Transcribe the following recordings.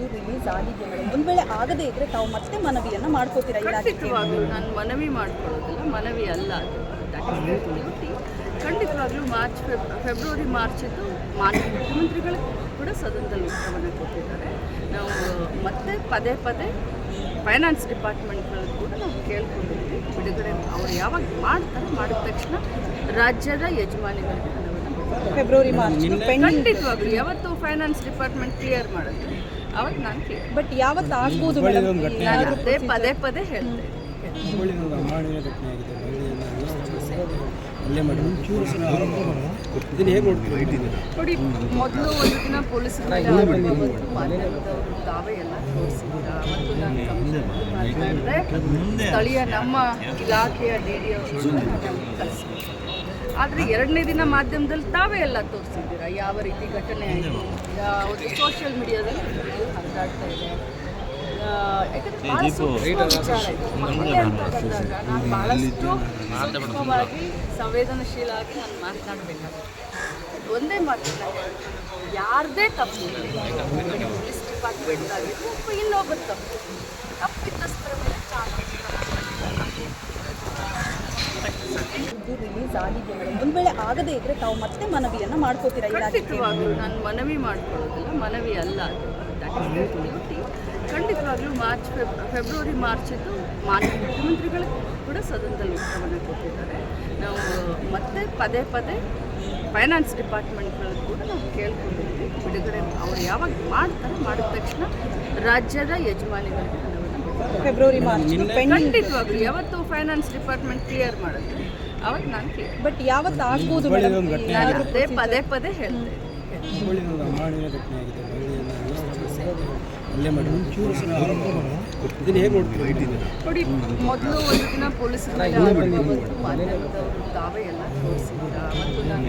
ಇದು ರಿಲೀಸ್ ಆಗಿದೆ ಮೇಡಮ್. ಒಂದು ವೇಳೆ ಆಗದೇ ಇದ್ರೆ ತಾವು ಮತ್ತೆ ಮನವಿಯನ್ನು ಮಾಡ್ಕೋತೀರಾ ಇಲಾಖೆಗೆ? ಖಂಡಿತವಾಗ್ಲೂ ನಾನು ಮನವಿ ಮಾಡ್ಕೊಳ್ಳೋದಿಲ್ಲ, ಮನವಿ ಅಲ್ಲ ಅದು, ದಟ್ ಇಸ್ ದೇರ್ ಡ್ಯೂಟಿ. ಖಂಡಿತವಾಗ್ಲೂ ಫೆಬ್ರವರಿ ಮಾರ್ಚಿದ್ದು ಮಾನ್ಯ ಮುಖ್ಯಮಂತ್ರಿಗಳು ಕೂಡ ಸದನದಲ್ಲಿ ಉತ್ತರವನ್ನು ಕೊಟ್ಟಿದ್ದಾರೆ. ನಾವು ಮತ್ತೆ ಪದೇ ಪದೇ ಫೈನಾನ್ಸ್ ಡಿಪಾರ್ಟ್ಮೆಂಟ್ಗಳಲ್ಲಿ ಕೂಡ ನಾವು ಕೇಳ್ಕೊಂಡಿದ್ವಿ, ಬಿಡುಗಡೆ ಅವ್ರು ಯಾವಾಗ ಮಾಡ್ತಾರೆ, ಮಾಡಿದ ತಕ್ಷಣ ರಾಜ್ಯದ ಯಜಮಾನಿಗಳಿಗೆ ಹಣವನ್ನು ಫೆಬ್ರವರಿ ಮಾರ್ಚ್ ಖಂಡಿತವಾಗ್ಲೂ ಯಾವತ್ತು ಫೈನಾನ್ಸ್ ಡಿಪಾರ್ಟ್ಮೆಂಟ್ ಕ್ಲಿಯರ್ ಮಾಡಿದ್ರೆ ಅವತ್ತು ನಾನು ಕ್ಲಿಯರ್. ಬಟ್ ಯಾವತ್ತು ಆಗ್ಬೋದು ಮೇಡಮ್? ನಾನು ಅದೇ ಪದೇ ಪದೇ ಹೇಳ್ತೇನೆ. ನೋಡಿ, ಮೊದಲು ಒಂದು ದಿನ ಪೊಲೀಸರ ಮೇಲೆ ಆರೋಪ ಬಂತು, ಮಾಧ್ಯಮದವರು ತಾವೇ ಎಲ್ಲ ತೋರಿಸಿದ್ರ. ಮತ್ತು ನಾನು ಮಾತಾಡಿದೆ, ಸ್ಥಳೀಯ ನಮ್ಮ ಇಲಾಖೆಯ DD ಅವರು ನಮಗೆ ಕಳಿಸ್ಬೇಕು. ಆದರೆ ಎರಡನೇ ದಿನ ಮಾಧ್ಯಮದಲ್ಲಿ ತಾವೇ ಎಲ್ಲ ತೋರಿಸಿದ್ದೀರಾ ಯಾವ ರೀತಿ ಘಟನೆ ಆಯಿತು, ಯಾವುದು ಸೋಷಿಯಲ್ ಮೀಡಿಯಾದಲ್ಲಿ ಹರಿದಾಡ್ತಾ ಇದೆ. ಯಾಕಂದರೆ ಭಾಳ ಸೂಕ್ಷ್ಮ ವಿಚಾರ ಇದು. ಮಹಿಳೆ ಅಂತ ಬಂದಾಗ ನಾನು ಭಾಳಷ್ಟು ಸೂಕ್ಷ್ಮವಾಗಿ ಸಂವೇದನಶೀಲವಾಗಿ ನಾನು ಮಾತನಾಡಬೇಕಾಗುತ್ತೆ. ಒಂದೇ ಮಾತು, ಯಾರದೇ ತಪ್ಪು ಪೊಲೀಸ್ ಡಿಪಾರ್ಟ್ಮೆಂಟ್ ಆಗಿದ್ದು ಇನ್ನೊಬ್ಬರ ತಪ್ಪಿತಸ್ಥರ ಮೇಲೆ ಇದು ರಿಲೀಸ್ ಆಗಿದೆ ಮೇಡಮ್. ಒಂದು ವೇಳೆ ಆಗದೇ ಇದ್ರೆ ತಾವು ಮತ್ತೆ ಮನವಿಯನ್ನು ಮಾಡ್ಕೋತೀರಾ ಇಲಾಖೆಗೆ? ಖಂಡಿತವಾಗ್ಲೂ ನಾನು ಮನವಿ ಮಾಡ್ಕೊಳ್ಳೋದಿಲ್ಲ, ಮನವಿ ಅಲ್ಲ ಅದು, ದಟ್ ಇಸ್ ದೇರ್ ಡ್ಯೂಟಿ. ಖಂಡಿತವಾಗ್ಲೂ ಫೆಬ್ರವರಿ ಮಾರ್ಚಿದ್ದು ಮಾನ್ಯ ಮುಖ್ಯಮಂತ್ರಿಗಳು ಕೂಡ ಸದನದಲ್ಲಿ ಉತ್ತರವನ್ನು ಕೊಟ್ಟಿದ್ದಾರೆ. ನಾವು ಮತ್ತೆ ಪದೇ ಪದೇ ಫೈನಾನ್ಸ್ ಡಿಪಾರ್ಟ್ಮೆಂಟ್ಗಳಲ್ಲಿ ಕೂಡ ನಾವು ಕೇಳ್ಕೊಂಡಿದ್ವಿ, ಬಿಡುಗಡೆ ಅವ್ರು ಯಾವಾಗ ಮಾಡ್ತಾರೆ, ಮಾಡಿದ ತಕ್ಷಣ ರಾಜ್ಯದ ಯಜಮಾನಿಗಳಿಗೆ ಹಣವನ್ನು ಫೆಬ್ರವರಿ ಮಾರ್ಚ್ ಖಂಡಿತವಾಗ್ಲೂ ಯಾವತ್ತು ಫೈನಾನ್ಸ್ ಡಿಪಾರ್ಟ್ಮೆಂಟ್ ಕ್ಲಿಯರ್ ಮಾಡಿದ್ರೆ ಅವತ್ತು ನಾನು ಕ್ಲಿಯರ್. ಬಟ್ ಯಾವತ್ತು ಆಗ್ಬೋದು ಮೇಡಮ್? ನಾನು ಅದೇ ಪದೇ ಪದೇ ಹೇಳ್ತೇನೆ. ನೋಡಿ, ಮೊದಲು ಒಂದು ದಿನ ಪೊಲೀಸರ ಮೇಲೆ ಆರೋಪ ಬಂತು, ಮಾಧ್ಯಮದವರು ತಾವೇ ಎಲ್ಲ ತೋರಿಸಿದ್ರ. ಮತ್ತು ನಾನು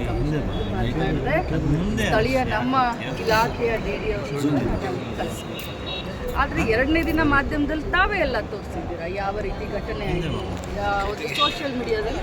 ಮಾತಾಡಿದೆ, ಸ್ಥಳೀಯ ನಮ್ಮ ಇಲಾಖೆಯ DD ಅವರು ನಮಗೆ ಕಳಿಸ್ಬೇಕು. ಆದರೆ ಎರಡನೇ ದಿನ ಮಾಧ್ಯಮದಲ್ಲಿ ತಾವೇ ಎಲ್ಲ ತೋರಿಸಿದ್ದೀರಾ ಯಾವ ರೀತಿ ಘಟನೆ ಆಯಿತು, ಯಾವುದು ಸೋಷಿಯಲ್ ಮೀಡಿಯಾದಲ್ಲಿ